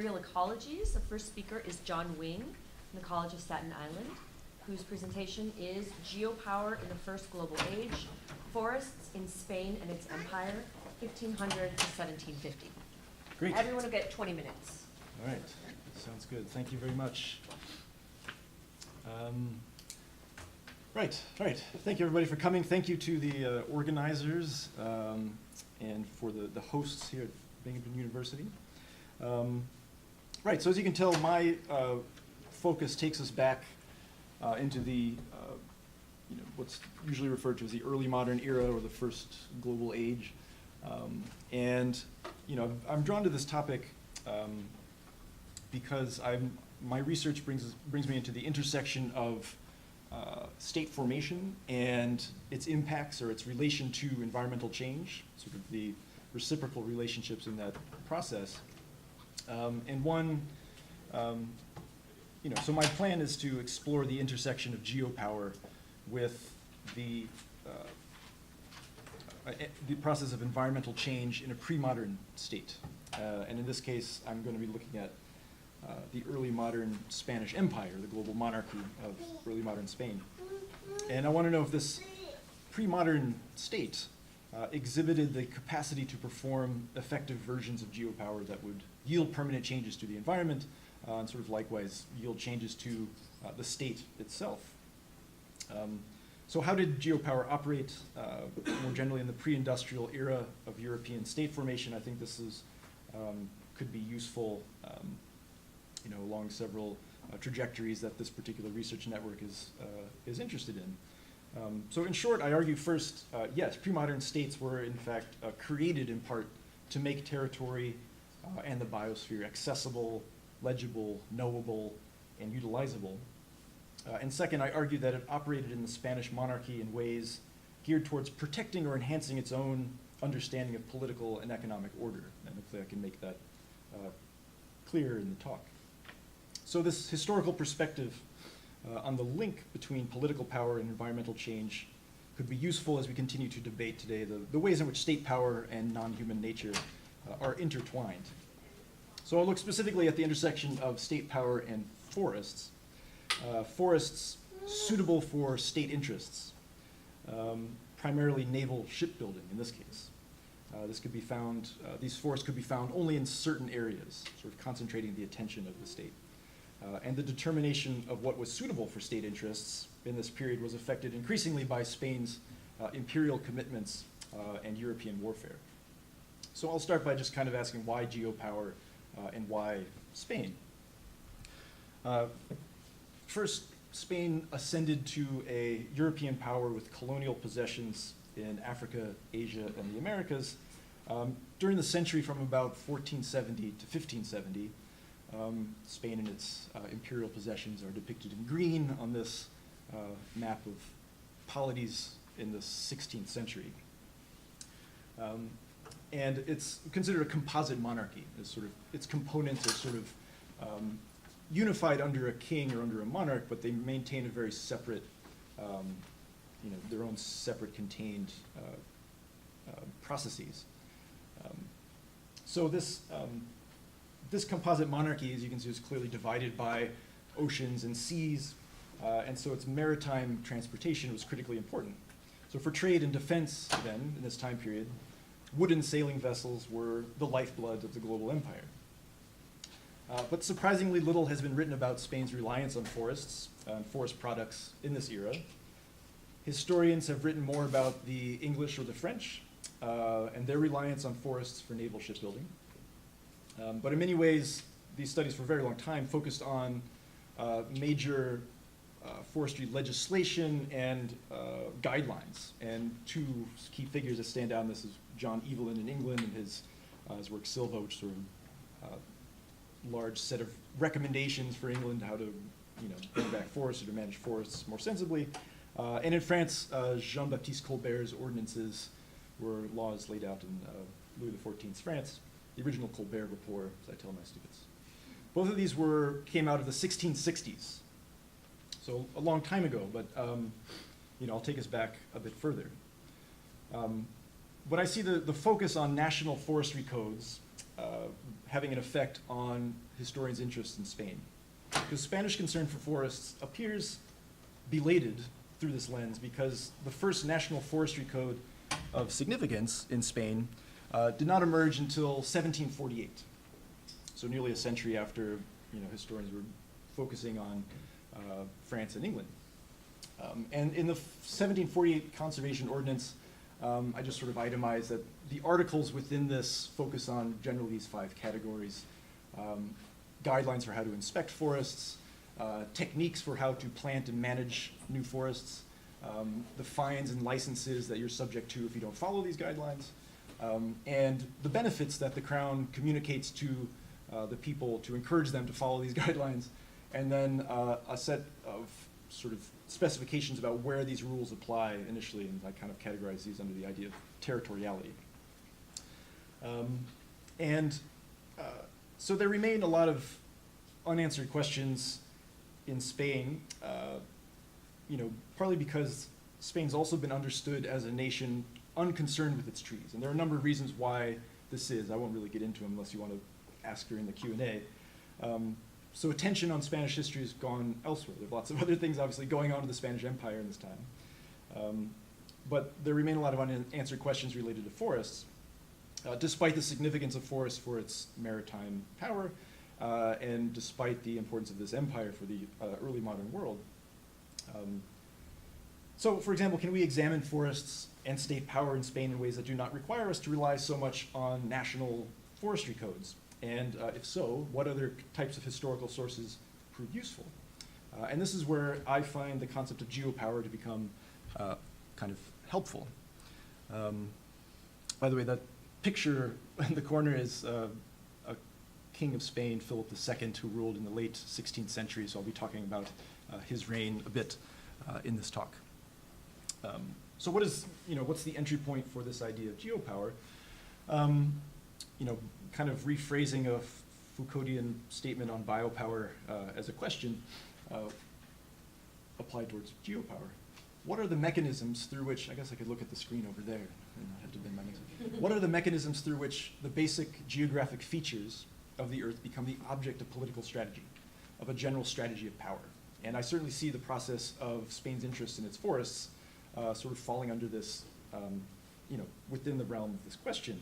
Imperial Ecologies. The first speaker is John Wing from the College of Staten Island, whose presentation is Geopower in the First Global Age, Forests in Spain and its Empire, 1500 to 1750. Great. Everyone will get 20 minutes. All right, sounds good. Thank you very much. Right. Thank you everybody for coming. Thank you to the organizers and for the hosts here at Binghamton University. Right, so as you can tell, my focus takes us back into the what's usually referred to as the early modern era or the first global age. And I'm drawn to this topic because my research brings me into the intersection of state formation and its impacts or its relation to environmental change, sort of the reciprocal relationships in that process. So my plan is to explore the intersection of geopower with the process of environmental change in a pre-modern state. And in this case, I'm going to be looking at the early modern Spanish Empire, the global monarchy of early modern Spain. And I want to know if this pre-modern state exhibited the capacity to perform effective versions of geopower that would yield permanent changes to the environment and sort of likewise yield changes to the state itself. So how did geopower operate more generally in the pre-industrial era of European state formation? I think this could be useful along several trajectories that this particular research network is interested in. So in short, I argue first, yes, pre-modern states were in fact created in part to make territory and the biosphere accessible, legible, knowable, and utilizable. And second, I argue that it operated in the Spanish monarchy in ways geared towards protecting or enhancing its own understanding of political and economic order. And hopefully I can make that clear in the talk. So this historical perspective on the link between political power and environmental change could be useful as we continue to debate today the ways in which state power and non-human nature are intertwined. So I'll look specifically at the intersection of state power and forests. Forests suitable for state interests, primarily naval shipbuilding in this case. These forests could be found only in certain areas, sort of concentrating the attention of the state. And the determination of what was suitable for state interests in this period was affected increasingly by Spain's imperial commitments and European warfare. So I'll start by just kind of asking why geopower and why Spain. First, Spain ascended to a European power with colonial possessions in Africa, Asia, and the Americas during the century from about 1470 to 1570. Spain and its imperial possessions are depicted in green on this map of polities in the 16th century. And it's considered a composite monarchy. Its components are sort of unified under a king or under a monarch, but they maintain a very separate, their own separate contained processes. So this composite monarchy, as you can see, is clearly divided by oceans and seas, and so its maritime transportation was critically important. So for trade and defense then, in this time period, wooden sailing vessels were the lifeblood of the global empire. But surprisingly little has been written about Spain's reliance on forests and forest products in this era. Historians have written more about the English or the French and their reliance on forests for naval shipbuilding. But in many ways, these studies for a very long time focused on major forestry legislation and guidelines. And two key figures that stand out, this is John Evelyn in England and his work Silva, which sort of large set of recommendations for England how to bring back forests or to manage forests more sensibly. And in France, Jean-Baptiste Colbert's ordinances were laws laid out in Louis XIV's France, the original Colbert Report, as I tell my students. Both of these came out of the 1660s, so a long time ago, but I'll take us back a bit further. When I see the focus on national forestry codes having an effect on historians' interest in Spain. Because Spanish concern for forests appears belated through this lens because the first national forestry code of significance in Spain did not emerge until 1748. So nearly a century after historians were focusing on France and England. And in the 1748 Conservation Ordinance, I just sort of itemized that the articles within this focus on generally these 5 categories. Guidelines for how to inspect forests, techniques for how to plant and manage new forests, the fines and licenses that you're subject to if you don't follow these guidelines, and the benefits that the Crown communicates to the people to encourage them to follow these guidelines, and then a set of sort of specifications about where these rules apply initially, and I kind of categorize these under the idea of territoriality. So there remain a lot of unanswered questions in Spain, partly because Spain's also been understood as a nation unconcerned with its trees. And there are a number of reasons why this is. I won't really get into them unless you want to ask during the Q&A. So attention on Spanish history has gone elsewhere. There are lots of other things obviously going on in the Spanish Empire in this time. But there remain a lot of unanswered questions related to forests. Despite the significance of forests for its maritime power, and despite the importance of this empire for the early modern world. So, for example, can we examine forests and state power in Spain in ways that do not require us to rely so much on national forestry codes? And if so, what other types of historical sources prove useful? And this is where I find the concept of geopower to become kind of helpful. By the way, that picture in the corner is a king of Spain, Philip II, who ruled in the late 16th century, so I'll be talking about his reign a bit in this talk. So what's the entry point for this idea of geopower? Kind of rephrasing a Foucauldian statement on biopower as a question applied towards geopower. What are the mechanisms through which, I guess I could look at the screen over there, and not have to bend my knees. What are the mechanisms through which the basic geographic features of the Earth become the object of political strategy, of a general strategy of power? And I certainly see the process of Spain's interest in its forests sort of falling under this, within the realm of this question.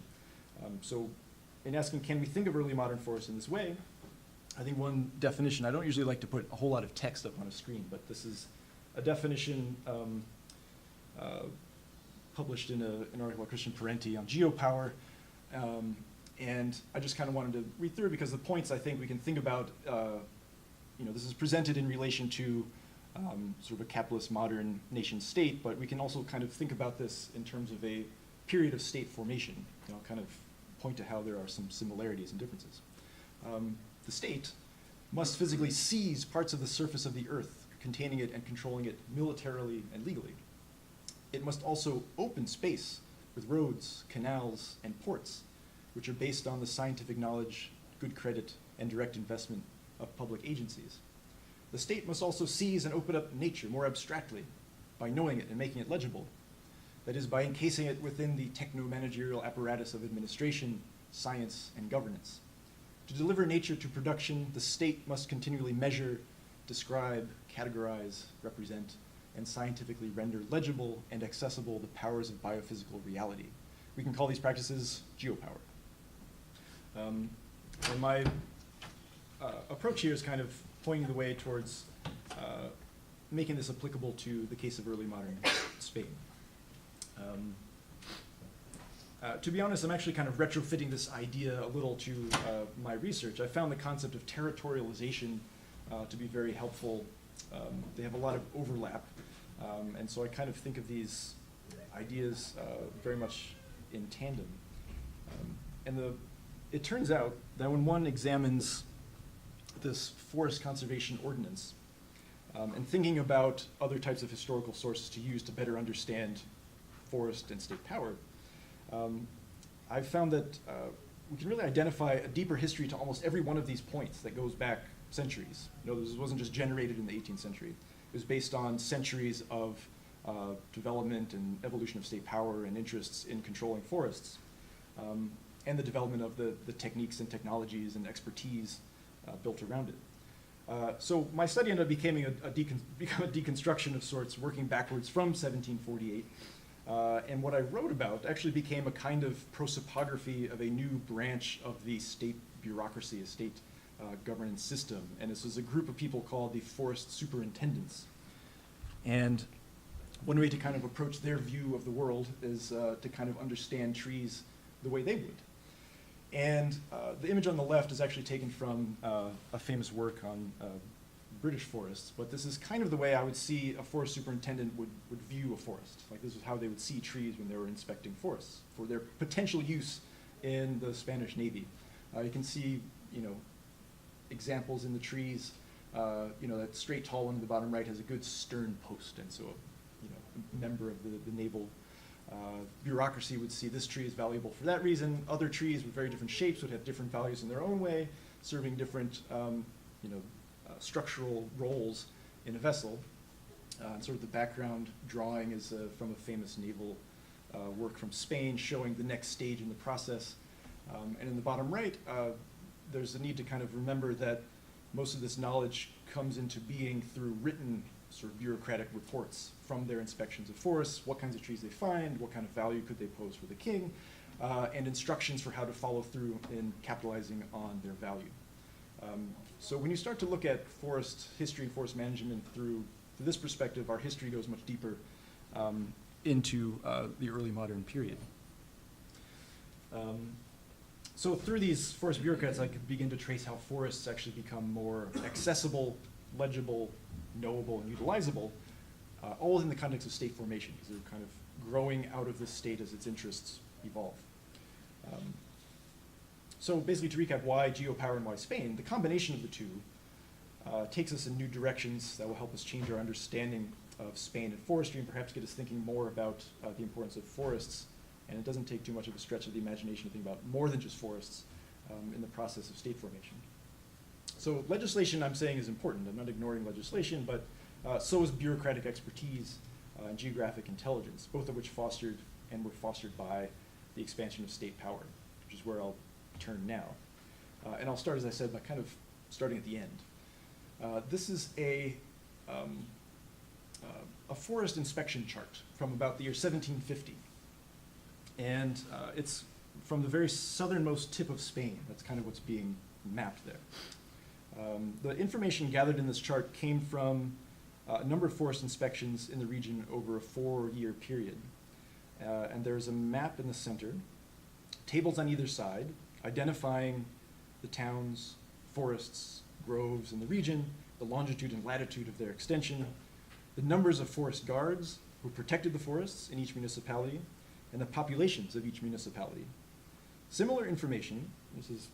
So in asking, can we think of early modern forests in this way? I think one definition, I don't usually like to put a whole lot of text up on a screen, but this is a definition published in an article by Christian Parenti on geopower. And I just kind of wanted to read through it because the points I think we can think about, this is presented in relation to sort of a capitalist modern nation state, but we can also kind of think about this in terms of a period of state formation. I'll kind of point to how there are some similarities and differences. The state must physically seize parts of the surface of the Earth, containing it and controlling it militarily and legally. It must also open space with roads, canals, and ports, which are based on the scientific knowledge, good credit, and direct investment of public agencies. The state must also seize and open up nature more abstractly by knowing it and making it legible. That is, by encasing it within the techno-managerial apparatus of administration, science, and governance. To deliver nature to production, the state must continually measure, describe, categorize, represent, and scientifically render legible and accessible the powers of biophysical reality. We can call these practices geopower. And my approach here is kind of pointing the way towards making this applicable to the case of early modern Spain. To be honest, I'm actually kind of retrofitting this idea a little to my research. I found the concept of territorialization to be very helpful. They have a lot of overlap, and so I kind of think of these ideas very much in tandem. It turns out that when one examines this Forest Conservation Ordinance and thinking about other types of historical sources to use to better understand forest and state power, I've found that we can really identify a deeper history to almost every one of these points that goes back centuries. This wasn't just generated in the 18th century. It was based on centuries of development and evolution of state power and interests in controlling forests. and the development of the techniques and technologies and expertise built around it. So my study ended up becoming a deconstruction of sorts, working backwards from 1748. And what I wrote about actually became a kind of prosopography of a new branch of the state bureaucracy, a state governance system. And this was a group of people called the Forest Superintendents. And one way to kind of approach their view of the world is to kind of understand trees the way they would. And the image on the left is actually taken from a famous work on British forests, but this is kind of the way I would see a forest superintendent would view a forest. Like, this is how they would see trees when they were inspecting forests for their potential use in the Spanish Navy. You can see, examples in the trees. That straight tall one in the bottom right has a good stern post, and so a member of the naval bureaucracy would see this tree is valuable for that reason. Other trees with very different shapes would have different values in their own way, serving different structural roles in a vessel. And sort of the background drawing is from a famous naval work from Spain showing the next stage in the process. And in the bottom right, there's a need to kind of remember that most of this knowledge comes into being through written sort of bureaucratic reports from their inspections of forests, what kinds of trees they find, what kind of value could they pose for the king, and instructions for how to follow through in capitalizing on their value. So when you start to look at forest history and forest management through this perspective, our history goes much deeper into the early modern period. So through these forest bureaucrats, I could begin to trace how forests actually become more accessible, legible, knowable, and utilizable, all in the context of state formation, because they're kind of growing out of the state as its interests evolve. So basically, to recap why Geopower and why Spain, the combination of the two takes us in new directions that will help us change our understanding of Spain and forestry, and perhaps get us thinking more about the importance of forests. And it doesn't take too much of a stretch of the imagination to think about more than just forests in the process of state formation. So legislation, I'm saying, is important. I'm not ignoring legislation, but so is bureaucratic expertise and geographic intelligence, both of which fostered and were fostered by the expansion of state power, which is where I'll turn now. And I'll start, as I said, by kind of starting at the end. This is a forest inspection chart from about the year 1750. And it's from the very southernmost tip of Spain. That's kind of what's being mapped there. The information gathered in this chart came from a number of forest inspections in the region over a 4-year period. And there's a map in the center, tables on either side, identifying the towns, forests, groves in the region, the longitude and latitude of their extension, the numbers of forest guards who protected the forests in each municipality, and the populations of each municipality. Similar information, this is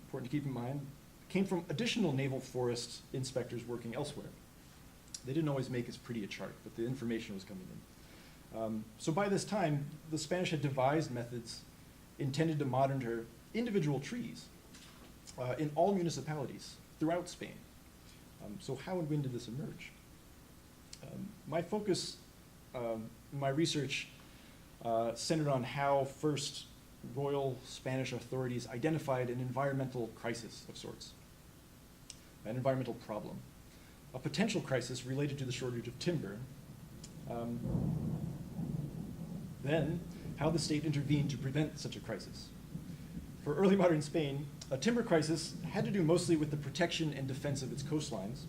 important to keep in mind, came from additional naval forest inspectors working elsewhere. They didn't always make as pretty a chart, but the information was coming in. So by this time, the Spanish had devised methods intended to monitor individual trees in all municipalities throughout Spain. So how and when did this emerge? My focus, my research centered on how first Royal Spanish authorities identified an environmental crisis of sorts, an environmental problem, a potential crisis related to the shortage of timber, then how the state intervened to prevent such a crisis. For early modern Spain, a timber crisis had to do mostly with the protection and defense of its coastlines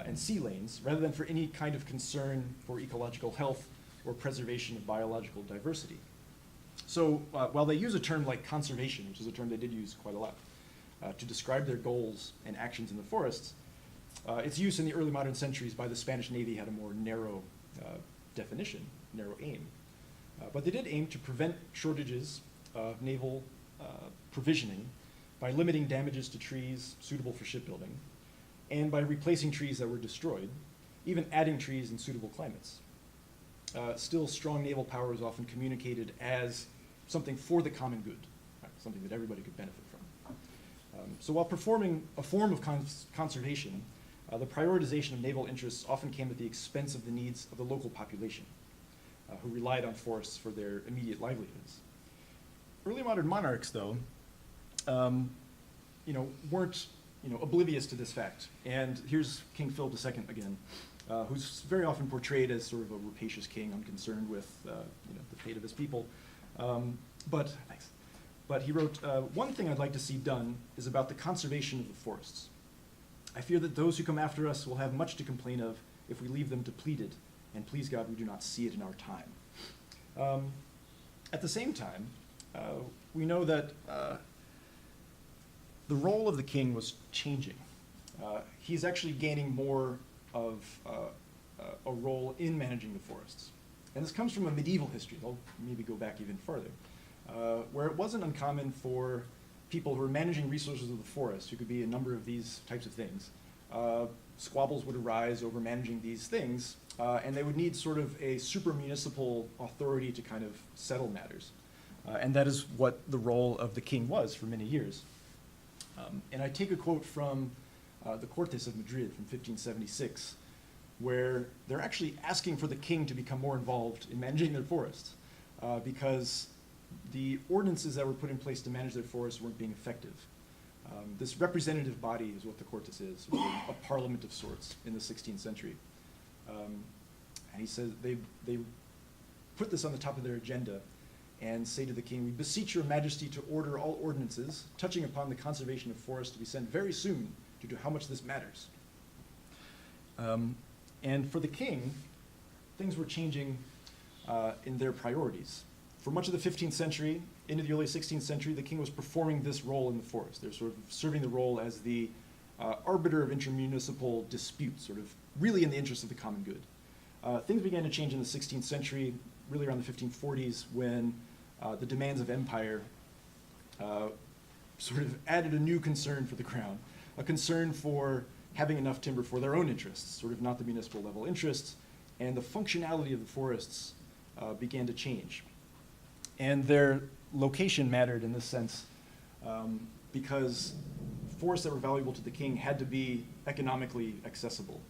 and sea lanes, rather than for any kind of concern for ecological health or preservation of biological diversity. So while they use a term like conservation, which is a term they did use quite a lot, to describe their goals and actions in the forests, its use in the early modern centuries by the Spanish Navy had a more narrow definition, narrow aim. But they did aim to prevent shortages of naval provisioning by limiting damages to trees suitable for shipbuilding, and by replacing trees that were destroyed, even adding trees in suitable climates. Still, strong naval power is often communicated as something for the common good, right? Something that everybody could benefit from. So while performing a form of conservation, the prioritization of naval interests often came at the expense of the needs of the local population, who relied on forests for their immediate livelihoods. early modern monarchs, though, weren't oblivious to this fact. And here's King Philip II again, who's very often portrayed as sort of a rapacious king, unconcerned with the fate of his people. But he wrote, "One thing I'd like to see done is about the conservation of the forests. I fear that those who come after us will have much to complain of if we leave them depleted, and please God, we do not see it in our time." At the same time, we know that the role of the king was changing. He's actually gaining more of a role in managing the forests. And this comes from a medieval history. I'll maybe go back even further, where it wasn't uncommon for people who were managing resources of the forest, who could be a number of these types of things. Squabbles would arise over managing these things, and they would need sort of a super-municipal authority to kind of settle matters. And that is what the role of the king was for many years. And I take a quote from the Cortes of Madrid from 1576, where they're actually asking for the king to become more involved in managing their forests, because the ordinances that were put in place to manage their forests weren't being effective. This representative body is what the Cortes is, a parliament of sorts in the 16th century. And he says they put this on the top of their agenda and say to the king, "We beseech your majesty to order all ordinances touching upon the conservation of forests to be sent very soon due to how much this matters." And for the king, things were changing in their priorities. For much of the 15th century, into the early 16th century, the king was performing this role in the forest. They're sort of serving the role as the arbiter of intermunicipal disputes, sort of really in the interest of the common good. Things began to change in the 16th century, really around the 1540s, when the demands of empire sort of added a new concern for the crown, a concern for having enough timber for their own interests, sort of not the municipal level interests, and the functionality of the forests began to change. And their location mattered in this sense, because forests that were valuable to the king had to be economically accessible.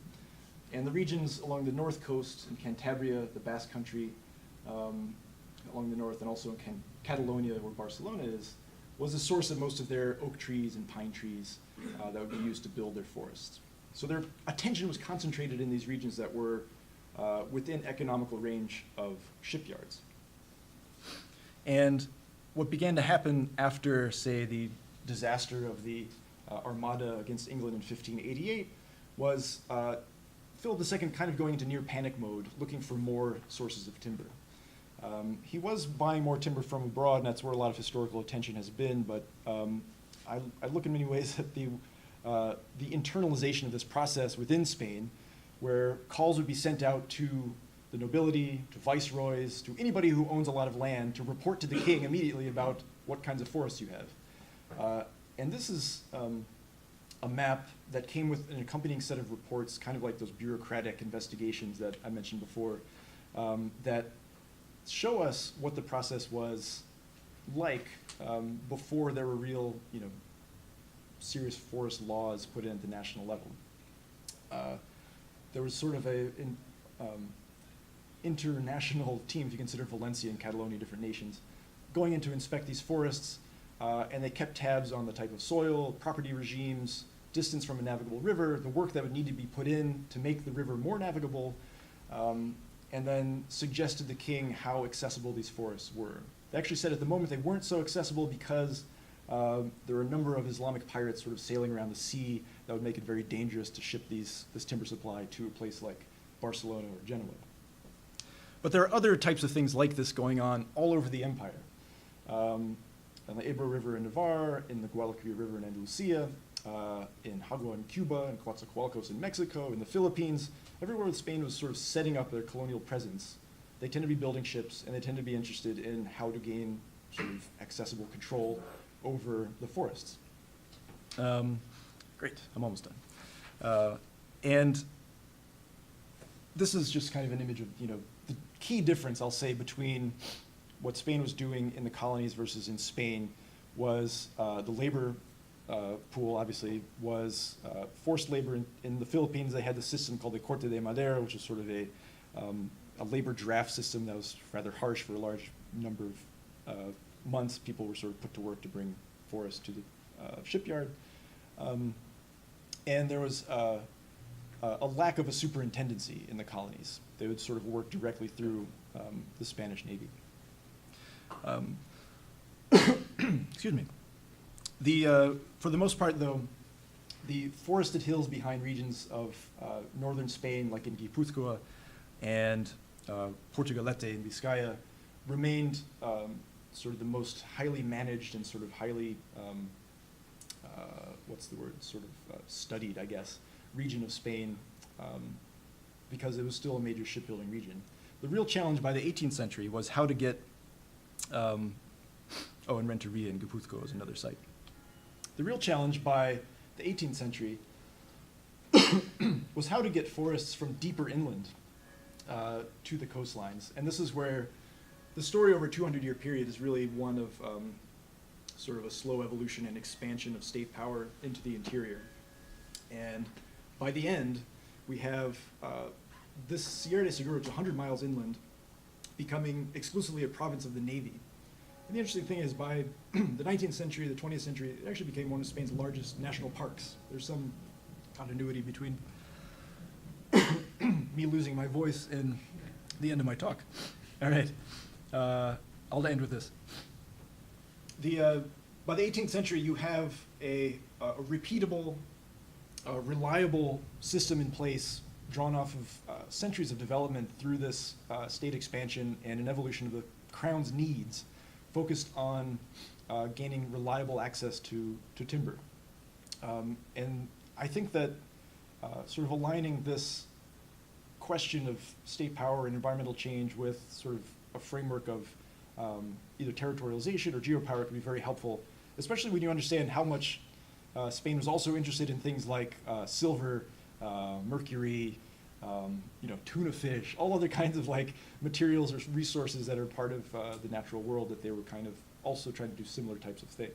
And the regions along the north coast, in Cantabria, the Basque Country, along the north, and also in Catalonia, where Barcelona is, was the source of most of their oak trees and pine trees that would be used to build their forests. So their attention was concentrated in these regions that were within economical range of shipyards. And what began to happen after, say, the disaster of the Armada against England in 1588 was Philip II kind of going into near panic mode, looking for more sources of timber. He was buying more timber from abroad, and that's where a lot of historical attention has been, but I look in many ways at the internalization of this process within Spain, where calls would be sent out to the nobility, to viceroys, to anybody who owns a lot of land to report to the king immediately about what kinds of forests you have. And this is a map that came with an accompanying set of reports, kind of like those bureaucratic investigations that I mentioned before, that show us what the process was like before there were real, serious forest laws put in at the national level. There was sort of an international team, if you consider Valencia and Catalonia different nations, going in to inspect these forests, and they kept tabs on the type of soil, property regimes, distance from a navigable river, the work that would need to be put in to make the river more navigable, and then suggested the king how accessible these forests were. They actually said at the moment they weren't so accessible because there were a number of Islamic pirates sort of sailing around the sea that would make it very dangerous to ship this timber supply to a place like Barcelona or Genoa. But there are other types of things like this going on all over the empire. On the Ebro River in Navarre, in the Guadalquivir River in Andalusia, in Jagua in Cuba, in Coatzacoalcos in Mexico, in the Philippines, everywhere where Spain was sort of setting up their colonial presence, they tend to be building ships, and they tend to be interested in how to gain sort of accessible control over the forests. Great, I'm almost done. And this is just kind of an image of, the key difference, I'll say, between what Spain was doing in the colonies versus in Spain was the labor pool, obviously, was forced labor. In the Philippines, they had the system called the Corte de Madera, which is sort of a labor draft system that was rather harsh for a large number of months, people were sort of put to work to bring forests to the shipyard. And there was a lack of a superintendency in the colonies. They would sort of work directly through the Spanish Navy. Excuse me. For the most part, though, the forested hills behind regions of northern Spain, like in Guipúzcoa and Portugalete in Vizcaya, remained sort of the most highly managed and sort of highly, studied, I guess, region of Spain, because it was still a major shipbuilding region. The real challenge by the 18th century was how to get, and Renteria in Guipúzcoa is another site. The real challenge by the 18th century was how to get forests from deeper inland to the coastlines. And this is where the story over a 200-year period is really one of sort of a slow evolution and expansion of state power into the interior. And by the end, we have this Sierra de Segura, which is 100 miles inland, becoming exclusively a province of the Navy. And the interesting thing is, by the 19th century, the 20th century, it actually became one of Spain's largest national parks. There's some continuity between me losing my voice and the end of my talk. All right, I'll end with this. By the 18th century, you have a repeatable, reliable system in place drawn off of centuries of development through this state expansion and an evolution of the Crown's needs, focused on gaining reliable access to timber. And I think that sort of aligning this question of state power and environmental change with sort of a framework of either territorialization or geopower can be very helpful, especially when you understand how much Spain was also interested in things like silver, mercury, tuna fish, all other kinds of like materials or resources that are part of the natural world that they were kind of also trying to do similar types of things.